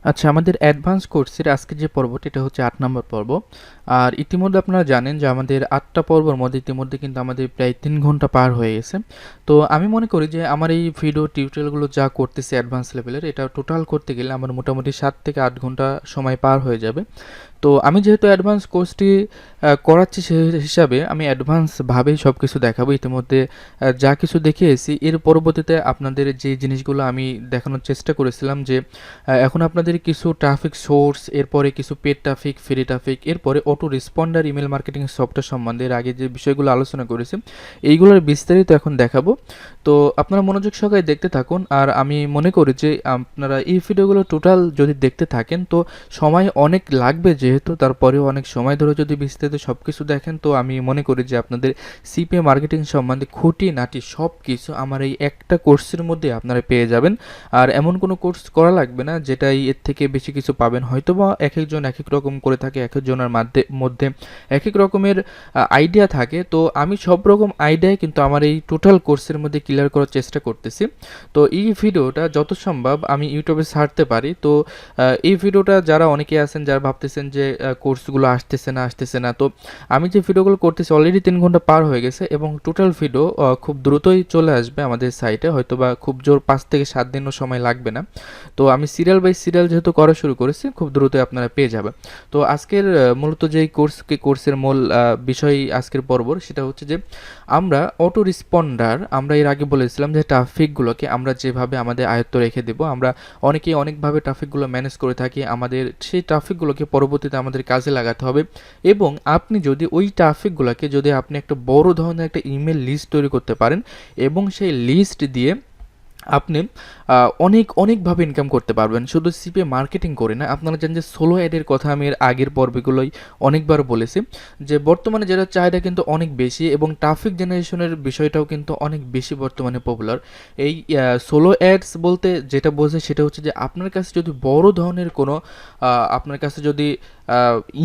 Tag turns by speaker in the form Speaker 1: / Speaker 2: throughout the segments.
Speaker 1: আচ্ছা, আমাদের অ্যাডভান্স কোর্সের আজকে যে পর্বটি এটা হচ্ছে ৮ নম্বর পর্ব। আর ইতিমধ্যে আপনারা জানেন যে আমাদের ৮টা পর্বের মধ্যে ইতিমধ্যে কিন্তু আমাদের প্রায় ৩ ঘন্টা পার হয়ে গেছে। তো আমি মনে করি যে আমার এই ভিডিও টিউটোরিয়ালগুলো যা করতেছি অ্যাডভান্স লেভেলের, এটা টোটাল করতে গেলে আমার মোটামুটি ৭ থেকে ৮ ঘন্টা সময় পার হয়ে যাবে। তো আমি যেহেতু অ্যাডভান্স কোর্সটি করাচ্ছি সে হিসাবে আমি অ্যাডভান্সভাবেই সব কিছু দেখাবো। ইতিমধ্যে যা কিছু দেখিয়েছি এর পরবর্তীতে আপনাদের যে জিনিসগুলো আমি দেখানোর চেষ্টা করেছিলাম যে এখন আপনাদের কিছু ট্রাফিক সোর্স, এরপরে কিছু পেড ট্রাফিক, ফ্রি ট্রাফিক, এরপরে auto responder email marketing software সম্বন্ধে এর আগে যে বিষয়গুলো আলোচনা করেছি এইগুলোর বিস্তারিত এখন দেখাবো। তো আপনারা মনোযোগ সহকারে দেখতে থাকুন। আর আমি মনে করি যে আপনারা এই ভিডিওগুলো টোটাল যদি দেখতে থাকেন তো সময় অনেক লাগবে, যেহেতু তারপরেও অনেক সময় ধরে যদি বিস্তারিত সব কিছু দেখেন তো আমি মনে করি যে আপনাদের সিপিএ মার্কেটিং সম্বন্ধে খুঁটিনাটি সব কিছু আমার এই একটা কোর্সের মধ্যে আপনারা পেয়ে যাবেন। আর এমন কোনো কোর্স করা লাগবে না যেটাই এর থেকে বেশি কিছু পাবেন। হয়তোবা এক একজন এক এক রকম করে থাকে, এক একজনের মধ্যে এক এক রকমের আইডিয়া থাকে। তো আমি সব রকম আইডিয়াই কিন্তু আমার এই টোটাল কোর্সের মধ্যে ক্লিয়ার করার চেষ্টা করতেছি। তো এই ভিডিওটা যত সম্ভব আমি ইউটিউবে ছাড়তে পারি। তো এই ভিডিওটা যারা অনেকে আছেন যারা ভাবতেছেন যে কোর্সগুলো আসতেছে না, তো আমি যে ভিডিওগুলো করতেছি অলরেডি ৩ ঘন্টা পার হয়ে গেছে এবং টোটাল ভিডিও খুব দ্রুতই চলে আসবে আমাদের সাইটে, হয়তোবা খুব জোর ৫ থেকে ৭ দিনও সময় লাগবে না। তো আমি সিরিয়াল বাই সিরিয়াল যেহেতু করা শুরু করেছি খুব দ্রুতই আপনারা পেয়ে যাবেন। তো আজকের মূলত যেই কোর্সের মূল বিষয় আজকের পর্বর সেটা হচ্ছে যে আমরা অটো রেসপন্ডার, আমরা এর আগে বলেছিলাম যে ট্রাফিকগুলোকে আমরা যেভাবে আমাদের আয়ত্ত রেখে দেব, আমরা অনেকেই অনেকভাবে ট্রাফিকগুলো ম্যানেজ করে থাকি, আমাদের সেই ট্রাফিকগুলোকে পরবর্তীতে আমাদের কাজে লাগাতে হবে। এবং আপনি যদি ওই ট্রাফিকগুলোকে যদি আপনি একটা বড় ধরনের একটা ইমেল লিস্ট তৈরি করতে পারেন এবং সেই লিস্ট দিয়ে আপনি অনেকভাবে ইনকাম করতে পারবেন, শুধু সিপিএ মার্কেটিং করে না। আপনারা জানেন যে সোলো অ্যাডের কথা আমি এর আগের পর্বগুলোই অনেকবার বলেছি যে বর্তমানে যেটা চাহিদা কিন্তু অনেক বেশি এবং ট্রাফিক জেনারেশনের বিষয়টাও কিন্তু অনেক বেশি বর্তমানে পপুলার। এই সোলো অ্যাডস বলতে যেটা বোঝায় সেটা হচ্ছে যে আপনার কাছে যদি বড় ধরনের কোনো আপনার কাছে যদি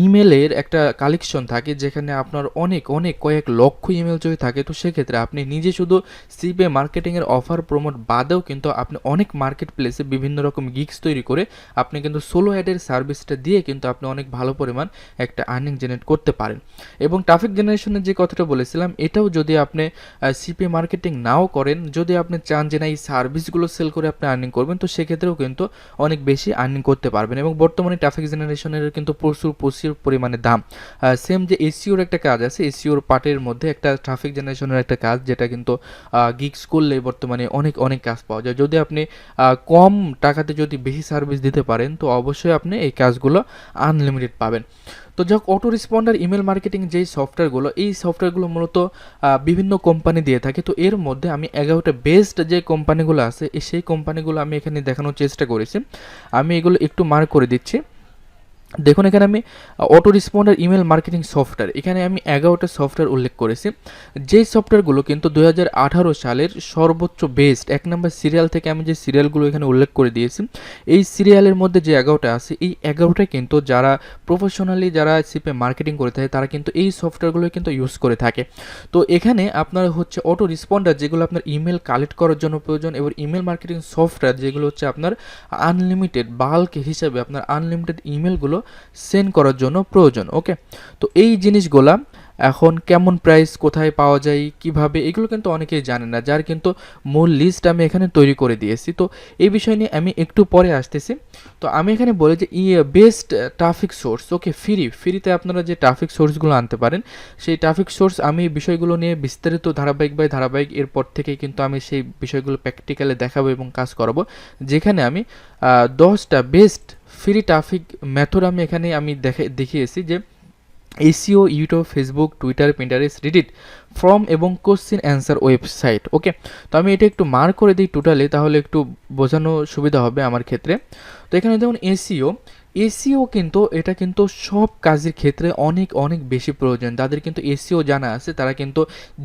Speaker 1: ইমেলের একটা কালেকশন থাকে যেখানে আপনার অনেক কয়েক লক্ষ ইমেল যদি থাকে, তো সেক্ষেত্রে আপনি নিজে শুধু সিপিএ মার্কেটিংয়ের অফার প্রমোট বাদেও কিন্তু আপনি অনেক মার্কেট প্লেসে বিভিন্ন রকম গিগস তৈরি করে আপনি কিন্তু সোলো অ্যাডের সার্ভিসটা দিয়ে কিন্তু আপনি অনেক ভালো পরিমাণ একটা আর্নিং জেনারেট করতে পারেন। এবং ট্রাফিক জেনারেশনের যে কথাটা বলেছিলাম এটাও যদি আপনি সিপিএ মার্কেটিং নাও করেন, যদি আপনি চান যে না এই সার্ভিসগুলো সেল করে আপনি আর্নিং করবেন, তো সেক্ষেত্রেও কিন্তু অনেক বেশি আর্নিং করতে পারবেন। এবং বর্তমানে ট্রাফিক জেনারেশনের কিন্তু প্রচুর পরিমাণে দাম। সেম যে এসইওর একটা কাজ আছে, এসইওর পার্টের মধ্যে একটা ট্রাফিক জেনারেশনের একটা কাজ যেটা কিন্তু গিগস করলে বর্তমানে অনেক কাজ পাওয়া যায়। যদি আপনি কম টাকাতে যদি বেশি সার্ভিস দিতে পারেন তো অবশ্যই আপনি এই কাজগুলো আনলিমিটেড পাবেন। তো যাক, অটো রেসপন্ডার ইমেল মার্কেটিং যেই সফটওয়্যারগুলো, এই সফটওয়্যারগুলো মূলত বিভিন্ন কোম্পানি দিয়ে থাকে। তো এর মধ্যে আমি 11টা বেস্ট যে কোম্পানিগুলো আছে সেই কোম্পানিগুলো আমি এখানে দেখানোর চেষ্টা করেছি। আমি এগুলো একটু মার্ক করে দিচ্ছি। দেখুন এখানে আমি auto responder email marketing software, এখানে আমি 11টা সফটওয়্যার উল্লেখ করেছি। যেই সফটওয়্যারগুলো কিন্তু 2018 সালের সর্বোচ্চ বেস্ট 1 নম্বর সিরিয়াল থেকে আমি যে সিরিয়ালগুলো এখানে উল্লেখ করে দিয়েছি, এই সিরিয়ালের মধ্যে যে 11টা আছে এই 11টা কিন্তু যারা প্রফেশনালি যারা সিপে মার্কেটিং করে থাকে তারা কিন্তু এই সফটওয়্যারগুলো কিন্তু ইউজ করে থাকে। তো এখানে আপনার হচ্ছে অটো রেসপন্ডার যেগুলো আপনার ইমেল কালেক্ট করার জন্য প্রয়োজন, এবং ইমেল মার্কেটিং সফটওয়্যার যেগুলো হচ্ছে আপনার আনলিমিটেড বাল্ক হিসাবে আপনার আনলিমিটেড ইমেলগুলো সেন্ড করার জন্য প্রয়োজন। ওকে, তো এই জিনিসগুলা এখন কেমন প্রাইস, কোথায় পাওয়া যায়, কিভাবে, এগুলো কিন্তু অনেকেই জানে না, যার কিন্তু মূল লিস্ট আমি এখানে তৈরি করে দিয়েছি। তো এই বিষয় নিয়ে আমি একটু পরে আসতেছি। তো আমি এখানে বলি যে বেস্ট ট্রাফিক সোর্স, ওকে, ফ্রিতে আপনারা যে ট্রাফিক সোর্সগুলো আনতে পারেন সেই ট্রাফিক সোর্স আমি বিষয়গুলো নিয়ে বিস্তারিত ধারাবাহিক এরপর থেকেই কিন্তু আমি সেই বিষয়গুলো প্র্যাকটিক্যালি দেখাবো এবং কাজ করাবো, যেখানে আমি 10টা বেস্ট ফ্রি ট্রাফিক মেথড আমি দেখিয়েছি যে SEO, YouTube, Facebook, Twitter, Pinterest, Reddit, form এবং কোশ্চেন অ্যান্সার ওয়েবসাইট। ওকে, তো আমি এটা একটু মার্ক করে দিই টোটালি, তাহলে একটু বোঝানো সুবিধা হবে আমার ক্ষেত্রে। তো এখানে দেখুন এসইও কিন্তু এটা কিন্তু সব কাজের ক্ষেত্রে অনেক অনেক বেশি প্রয়োজন। যাদের কিন্তু এসইও জানা আছে তারা কিন্তু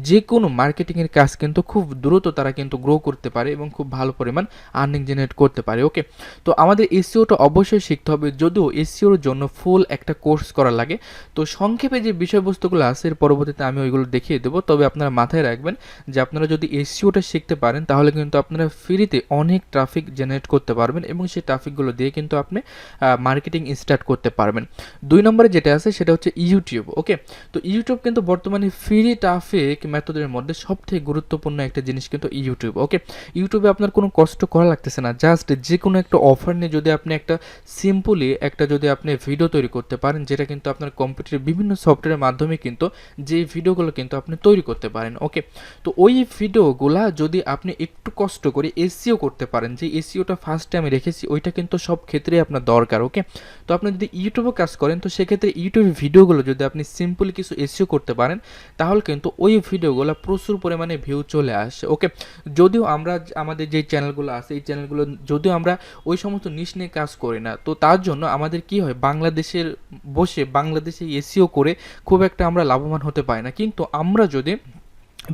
Speaker 1: যেকোনো মার্কেটিংয়ের কাজ কিন্তু খুব দ্রুত তারা কিন্তু গ্রো করতে পারে এবং খুব ভালো পরিমাণ আর্নিং জেনারেট করতে পারে। ওকে, তো আমাদের এসইওটা অবশ্যই শিখতে হবে, যদিও এসইওর জন্য ফুল একটা কোর্স করা লাগে। তো সংক্ষেপে যে বিষয়বস্তুগুলো আছে এর পরবর্তীতে আমি ওইগুলো দেখিয়ে দেবো। তবে আপনারা মাথায় রাখবেন যে আপনারা যদি এসইওটা শিখতে পারেন তাহলে কিন্তু আপনারা ফ্রিতে অনেক ট্রাফিক জেনারেট করতে পারবেন এবং সেই ট্রাফিকগুলো দিয়ে কিন্তু আপনি মার্কেটিং স্টার্ট করতে পারবেন। 2 নম্বরে যেটা আছে সেটা হচ্ছে ইউটিউব। ওকে, তো ইউটিউব কিন্তু বর্তমানে ফ্রি ট্রাফিক মেথডের মধ্যে সবথেকে গুরুত্বপূর্ণ একটা জিনিস কিন্তু ইউটিউব। ওকে, ইউটিউবে আপনার কোনো কষ্ট করা লাগতেছে না, জাস্ট যে কোনো একটা অফার নিয়ে যদি আপনি একটা সিম্পলি একটা যদি আপনি ভিডিও তৈরি করতে পারেন, যেটা কিন্তু আপনার কম্পিউটারের বিভিন্ন সফটওয়্যারের মাধ্যমে কিন্তু যে ভিডিওগুলো কিন্তু আপনি তৈরি করতে পারেন। ওকে, তো ওই ভিডিওগুলা যদি আপনি একটু কষ্ট করে এসইও করতে পারেন, যে এসইওটা ফার্স্টে আমি রেখেছি ওইটা কিন্তু সব ক্ষেত্রে আপনার দরকার। ওকে, তো আপনি যদি ইউটিউবে কাজ করেন তো সেক্ষেত্রে ইউটিউবের ভিডিওগুলো যদি আপনি সিম্পলি কিছু এসইও করতে পারেন তাহলে কিন্তু ওই ভিডিওগুলো প্রচুর পরিমাণে ভিউ চলে আসে। ওকে, যদিও আমরা আমাদের যে চ্যানেলগুলো আছে এই চ্যানেলগুলো যদিও আমরা ওই সমস্ত নিশ নিয়ে কাজ করি না, তো তার জন্য আমাদের কি হয়, বাংলাদেশে এসইও করে খুব একটা আমরা লাভবান হতে পারি না। কিন্তু আমরা যদি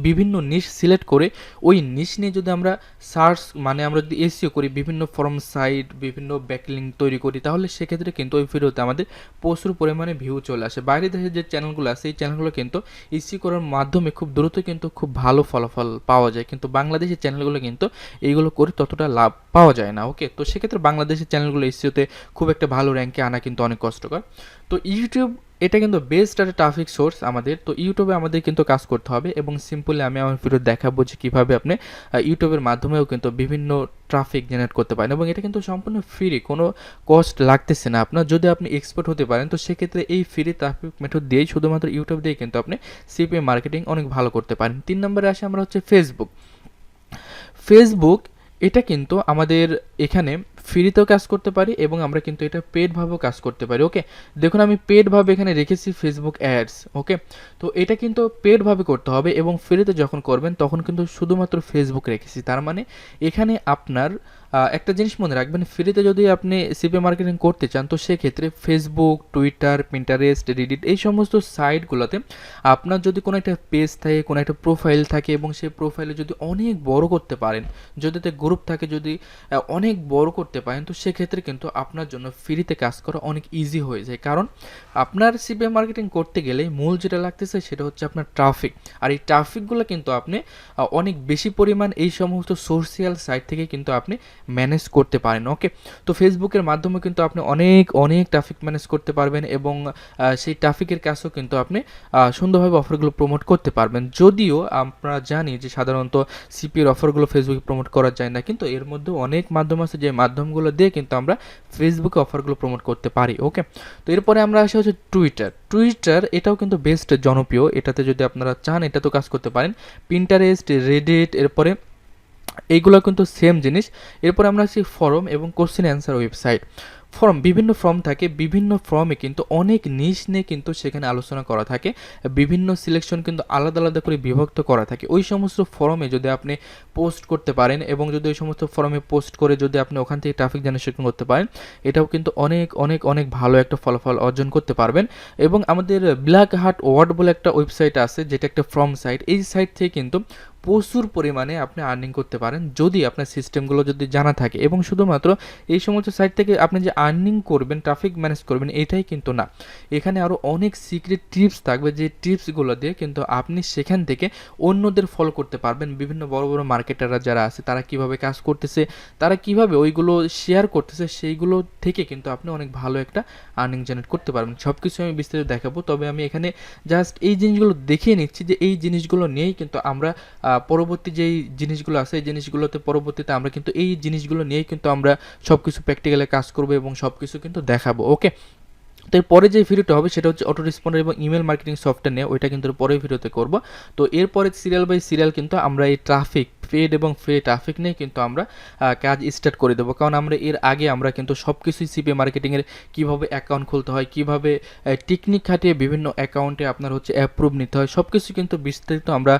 Speaker 1: বিভিন্ন নিশ সিলেক্ট করে ওই নিশ নিয়ে যদি আমরা সার্চ আমরা যদি এসইও করি, বিভিন্ন ফর্ম সাইট বিভিন্ন ব্যাকলিঙ্ক তৈরি করি, তাহলে সেক্ষেত্রে কিন্তু ওই ভিডিওতে আমাদের প্রচুর পরিমাণে ভিউ চলে আসে। বাইরের দেশের যে চ্যানেলগুলো আছে এই চ্যানেলগুলো কিন্তু এসইও করার মাধ্যমে খুব দ্রুত কিন্তু খুব ভালো ফলাফল পাওয়া যায়, কিন্তু বাংলাদেশের চ্যানেলগুলো কিন্তু এইগুলো করে ততটা লাভ পাওয়া যায় না। ওকে, তো সেক্ষেত্রে বাংলাদেশের চ্যানেলগুলো এসইওতে খুব একটা ভালো র্যাঙ্কে আনা কিন্তু অনেক কষ্টকর। তো ইউটিউব এটা কিন্তু বেস্ট একটা ট্রাফিক সোর্স আমাদের। তো ইউটিউবে আমাদের কিন্তু কাজ করতে হবে এবং সিম্পলি আমি আমার ভিডিও দেখাবো যে কীভাবে আপনি ইউটিউবের মাধ্যমেও কিন্তু বিভিন্ন ট্রাফিক জেনারেট করতে পারেন এবং এটা কিন্তু সম্পূর্ণ ফ্রি, কোনো কস্ট লাগতেছে না আপনার। যদি আপনি এক্সপার্ট হতে পারেন তো সেক্ষেত্রে এই ফ্রি ট্রাফিক মেথড দিয়েই শুধুমাত্র ইউটিউব দিয়ে কিন্তু আপনি সিপিএ মার্কেটিং অনেক ভালো করতে পারেন। 3 নম্বরে আসে আমরা হচ্ছে ফেসবুক। এটা কিন্তু আমাদের এখানে ফ্রিতেও কাজ করতে পারি এবং আমরা কিন্তু এটা পেডভাবেও কাজ করতে পারি। ওকে, দেখুন আমি পেডভাবে এখানে রেখেছি ফেসবুক অ্যাডস। ওকে, তো এটা কিন্তু পেডভাবে করতে হবে এবং ফ্রিতে যখন করবেন তখন কিন্তু শুধুমাত্র ফেসবুক রেখেছি। তার মানে এখানে আপনার একটা জিনিস মনে রাখবেন, ফ্রিতে যদি আপনি সিপিএ মার্কেটিং করতে চান তো সেক্ষেত্রে ফেসবুক, টুইটার, পিন্টারেস্ট, রিডিট এই সমস্ত সাইটগুলোতে আপনার যদি কোনো একটা পেজ থাকে, কোনো একটা প্রোফাইল থাকে এবং সেই প্রোফাইলে যদি অনেক বড় করতে পারেন, যদি গ্রুপ থাকে, যদি অনেক বড় করতে পারেন তো সেক্ষেত্রে কিন্তু আপনার জন্য ফ্রিতে কাজ করা অনেক ইজি হয়ে যায়। কারণ আপনার সিপিএ মার্কেটিং করতে গেলে মূল যেটা লাগতেছে সেটা হচ্ছে আপনার ট্রাফিক, আর এই ট্রাফিকগুলো কিন্তু আপনি অনেক বেশি পরিমাণ এই সমস্ত সোশ্যাল সাইট থেকে কিন্তু আপনি ম্যানেজ করতে পারেন। ওকে, তো ফেসবুকের মাধ্যমে কিন্তু আপনি অনেক অনেক ট্রাফিক ম্যানেজ করতে পারবেন এবং সেই ট্রাফিকের কাছেও কিন্তু আপনি সুন্দরভাবে অফারগুলো প্রমোট করতে পারবেন। যদিও আমরা জানি যে সাধারণত সিপিএর অফারগুলো ফেসবুকে প্রমোট করা যায় না, কিন্তু এর মধ্যে অনেক মাধ্যম আছে যে মাধ্যমগুলো দিয়ে কিন্তু আমরা ফেসবুকে অফারগুলো প্রমোট করতে পারি। ওকে, তো এরপরে আমরা আসি হচ্ছে টুইটার এটাও কিন্তু বেস্ট জনপ্রিয়, এটাতে যদি আপনারা চান এটা তো কাজ করতে পারেন। পিন্টারেস্ট, রেডিট এরপরে এইগুলো কিন্তু সেম জিনিস। এরপর আমরা আসি ফরম এবং কোশ্চেন অ্যান্সার ওয়েবসাইট। বিভিন্ন ফর্ম থাকে, বিভিন্ন ফর্মে কিন্তু অনেক নিশ নিয়ে কিন্তু সেখানে আলোচনা করা থাকে, বিভিন্ন সিলেকশন কিন্তু আলাদা আলাদা করে বিভক্ত করা থাকে। ওই সমস্ত ফর্মে যদি আপনি পোস্ট করতে পারেন এবং যদি ওই সমস্ত ফর্মে পোস্ট করে যদি আপনি ওখান থেকে ট্রাফিক জেনারেশন করতে পারেন, এটাও কিন্তু অনেক অনেক অনেক ভালো একটা ফলাফল অর্জন করতে পারবেন। এবং আমাদের ব্ল্যাক হার্ট ওয়ার্ড বলে একটা ওয়েবসাইট আছে যেটা একটা ফর্ম সাইট, এই সাইট থেকে কিন্তু প্রচুর পরিমাণে আপনি আর্নিং করতে পারেন যদি আপনার সিস্টেমগুলো যদি জানা থাকে। এবং শুধুমাত্র এই সমস্ত সাইট থেকে আপনি যে আর্নিং করবেন, ট্রাফিক ম্যানেজ করবেন এটাই কিন্তু না, এখানে আরও অনেক সিক্রেট টিপস থাকবে, যে টিপসগুলো দিয়ে কিন্তু আপনি সেখান থেকে অন্যদের ফলো করতে পারবেন। বিভিন্ন বড় বড় মার্কেটাররা যারা আছে তারা কিভাবে কাজ করতেছে, তারা কিভাবে ওইগুলো শেয়ার করতেছে, সেইগুলো থেকে কিন্তু আপনি অনেক ভালো একটা আর্নিং জেনারেট করতে পারবেন। সব কিছু আমি বিস্তারিত দেখাবো, তবে আমি এখানে জাস্ট এই জিনিসগুলো দেখিয়ে নিচ্ছি যে এই জিনিসগুলো নিয়েই কিন্তু আমরা পরবর্তী যেই জিনিসগুলো আছে এই জিনিসগুলোতে পরবর্তীতে আমরা কিন্তু এই জিনিসগুলো নিয়েই কিন্তু আমরা সব কিছু প্র্যাকটিক্যালে কাজ করবো এবং সব কিছু কিন্তু দেখাবো। ওকে, তো এরপরে যে ভিডিওটা হবে সেটা হচ্ছে অটো রেসপন্ডার এবং ইমেল মার্কেটিং সফটওয়্যার নিয়ে, ওইটা কিন্তু পরের ভিডিওতে করব। তো এরপরে সিরিয়াল বাই সিরিয়াল কিন্তু আমরা এই ট্রাফিক পেড এবং ফ্রি ট্রাফিক নিয়ে কিন্তু আমরা কাজ স্টার্ট করে দেবো। কারণ আমরা এর আগে আমরা কিন্তু সব কিছুই সিপিএ মার্কেটিংয়ের কীভাবে অ্যাকাউন্ট খুলতে হয়, কীভাবে টেকনিক খাটিয়ে বিভিন্ন অ্যাকাউন্টে আপনার হচ্ছে অ্যাপ্রুভ নিতে হয়, সব কিছু কিন্তু বিস্তারিত আমরা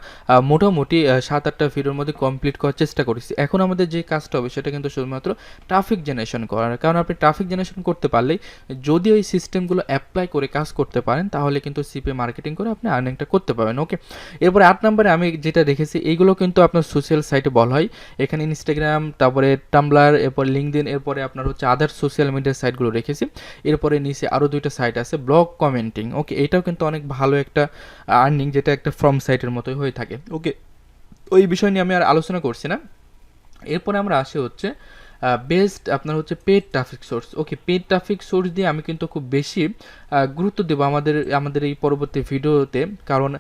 Speaker 1: মোটামুটি 7-8টা ভিডিওর মধ্যে কমপ্লিট করার চেষ্টা করেছি। এখন আমাদের যে কাজটা হবে সেটা কিন্তু শুধুমাত্র ট্রাফিক জেনারেশন করার। কারণ আপনি ট্রাফিক জেনারেশন করতে পারলেই যদি ওই সিস্টেমগুলো অ্যাপ্লাই করে কাজ করতে পারেন তাহলে কিন্তু সিপিএ মার্কেটিং করে আপনি আর্নিংটা করতে পারবেন। ওকে, এরপরে 8 নম্বরে আমি যেটা রেখেছি এইগুলো কিন্তু আপনার সোশ্যাল সাইটে বলা হয়। এখানে ইনস্টাগ্রাম, তারপরে টাম্বলার, এরপর লিঙ্কডইন, এরপরে আপনার হচ্ছে আদার সোশ্যাল মিডিয়ার সাইটগুলো রেখেছি। এরপরে নিচে আরও 2টা সাইট আছে ব্লগ কমেন্টিং। ওকে, এটাও কিন্তু অনেক ভালো একটা আর্নিং, যেটা একটা ফর্ম সাইটের মতোই হয়ে থাকে। ওকে, ওই বিষয় নিয়ে আমি আর আলোচনা করছি না। এরপরে আমরা আসি হচ্ছে বেস্ট আপনার হচ্ছে পেড ট্রাফিক সোর্স। ওকে, পেড ট্রাফিক সোর্স দিয়ে আমি কিন্তু খুব বেশি গুরুত্ব দেবো আমাদের এই পরবর্তী ভিডিওতে। কারণ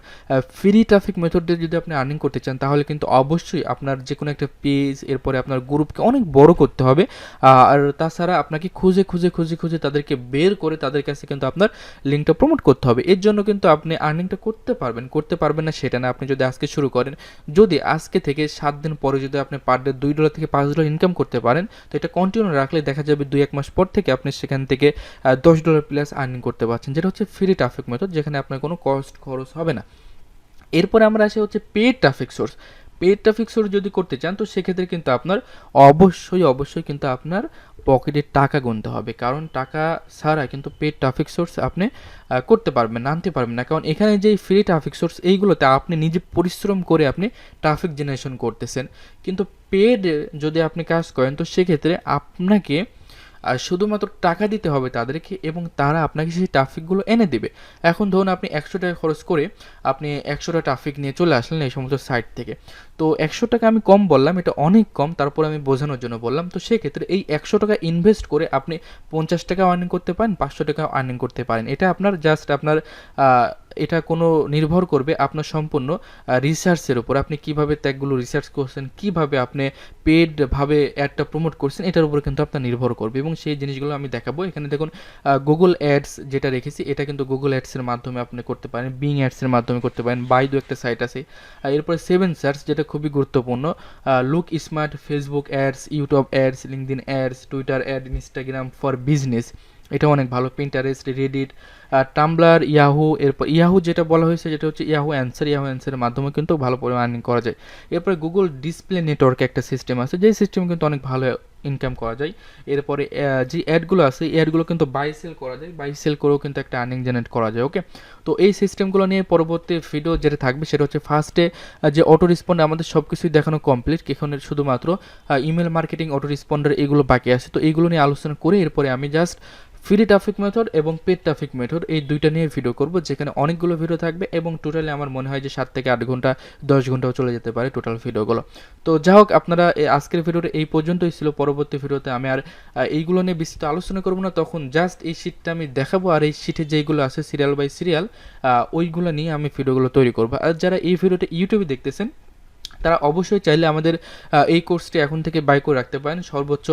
Speaker 1: ফ্রি ট্রাফিক মেথড দিয়ে যদি আপনি আর্নিং করতে চান তাহলে কিন্তু অবশ্যই আপনার যে কোনো একটা পেজ, এরপরে আপনার গ্রুপকে অনেক বড় করতে হবে। আর তাছাড়া আপনাকে খুঁজে খুঁজে খুঁজে খুঁজে তাদেরকে বের করে তাদের কাছে কিন্তু আপনার লিঙ্কটা প্রমোট করতে হবে। এর জন্য কিন্তু আপনি আর্নিংটা করতে পারবেন না সেটা না। আপনি যদি আজকে শুরু করেন, যদি আজকে থেকে 7 দিন পরে যদি আপনি পার ডে $2 থেকে $5 ইনকাম করতে পারেন, তো এটা কন্টিনিউ রাখলে দেখা যাবে 2-1 মাস পর থেকে আপনি সেখান থেকে $10 প্লাস আর্নিং করতে পারছেন, যেটা হচ্ছে ফ্রি ট্রাফিক মেথড, যেখানে আপনার কোনো খরচ হবে না। এরপরে আমরা আসি হচ্ছে paid traffic source. Paid traffic source যদি করতে চান তো সেক্ষেত্রে কিন্তু আপনার অবশ্যই কিন্তু আপনার পকেটে টাকা গুনতে হবে। কারণ টাকা ছাড়া কিন্তু পেড ট্রাফিক সোর্স আপনি করতে পারবেন না, আনতে পারবেন না। কারণ এখানে যে ফ্রি ট্রাফিক সোর্স এইগুলোতে আপনি নিজে পরিশ্রম করে আপনি ট্রাফিক জেনারেশন করতেছেন, কিন্তু পেড যদি আপনি কাজ করেন তো সেক্ষেত্রে আপনাকে আর শুধুমাত্র টাকা দিতে হবে তাদেরকে এবং তারা আপনাকে সেই ট্রাফিকগুলো এনে দেবে। এখন ধরুন আপনি 100 টাকা খরচ করে আপনি 100টা ট্রাফিক নিয়ে চলে আসলেন এই সমস্ত সাইট থেকে। তো 100 টাকা আমি কম বললাম, এটা অনেক কম, তারপর আমি বোঝানোর জন্য বললাম। তো সেক্ষেত্রে এই 100 টাকা ইনভেস্ট করে আপনি 50 টাকা আর্নিং করতে পারেন, 500 টাকা আর্নিং করতে পারেন। এটা আপনার জাস্ট আপনার এটা কোনো নির্ভর করবে আপনার সম্পূর্ণ রিসার্চের উপর। আপনি কীভাবে ট্যাগগুলো রিসার্চ করছেন, কীভাবে আপনি পেডভাবে অ্যাডটা প্রমোট করছেন, এটার উপর কিন্তু আপনার নির্ভর করবে এবং সেই জিনিসগুলো আমি দেখাবো। এখানে দেখুন গুগল অ্যাডস যেটা রেখেছি, এটা কিন্তু গুগল অ্যাডসের মাধ্যমে আপনি করতে পারেন, বিং অ্যাডসের মাধ্যমে করতে পারেন, বাইদু একটা সাইট আছে। এরপরে 7 সার্চ, যেটা খুবই গুরুত্বপূর্ণ, look smart, Facebook ads, YouTube ads, LinkedIn ads, Twitter ad, Instagram for business, এটা অনেক ভালো, পিন্টারেস্ট, রেডিট, টাম্বলার, ইয়াহু। এরপর ইয়াহু যেটা বলা হয়েছে যেটা হচ্ছে ইয়াহু অ্যান্সারের মাধ্যমে কিন্তু ভালো পরিমাণ আর্নিং করা যায়। এরপরে গুগল ডিসপ্লে নেটওয়ার্ক একটা সিস্টেম আছে, যেই সিস্টেম কিন্তু অনেক ভালো ইনকাম করা যায়। এরপরে যে অ্যাডগুলো আছে এই অ্যাডগুলো কিন্তু বাই সেল করা যায়, বাই সেল করেও কিন্তু একটা আর্নিং জেনারেট করা যায়। ওকে, তো এই সিস্টেমগুলো নিয়ে পরবর্তী ভিডিও যেটা থাকবে সেটা হচ্ছে ফার্স্টে যে অটো রেসপন্ড, আমাদের সব কিছুই দেখানো কমপ্লিট, এখানে শুধুমাত্র ইমেল মার্কেটিং, অটো রেসপন্ডার এগুলো বাকি আছে। তো এইগুলো নিয়ে আলোচনা করে এরপরে আমি জাস্ট ফ্রি ট্রাফিক মেথড এবং পেড ট্রাফিক মেথড এই দুইটা নিয়ে ভিডিও করব, যেখানে অনেকগুলো ভিডিও থাকবে এবং টোটালি আমার মনে হয় যে 7 থেকে 8 ঘন্টা 10 ঘন্টাও চলে যেতে পারে টোটাল ভিডিওগুলো। তো যাই হোক, আপনারা আজকের ভিডিওটা এই পর্যন্তই ছিল। পরবর্তী ভিডিওতে আমি আর এইগুলো নিয়ে বিস্তৃত আলোচনা করব না, তখন জাস্ট এই শিটটা আমি দেখাবো আর এই শিটে যেইগুলো আছে সিরিয়াল বাই সিরিয়াল ওইগুলো নিয়ে আমি ভিডিওগুলো তৈরি করবো। আর যারা এই ভিডিওটা ইউটিউবে দেখতেছেন তারা অবশ্যই চাইলে আমাদের এই কোর্সটি এখন থেকে বাই করে রাখতে পারেন। সর্বোচ্চ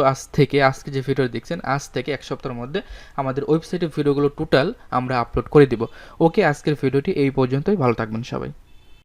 Speaker 1: আজকে যে ভিডিও দেখছেন আজ থেকে 1 সপ্তাহের মধ্যে আমাদের ওয়েবসাইটে ভিডিওগুলো টোটাল আমরা আপলোড করে দিব। ওকে, আজকের ভিডিওটি এই পর্যন্তই, ভালো থাকবেন সবাই।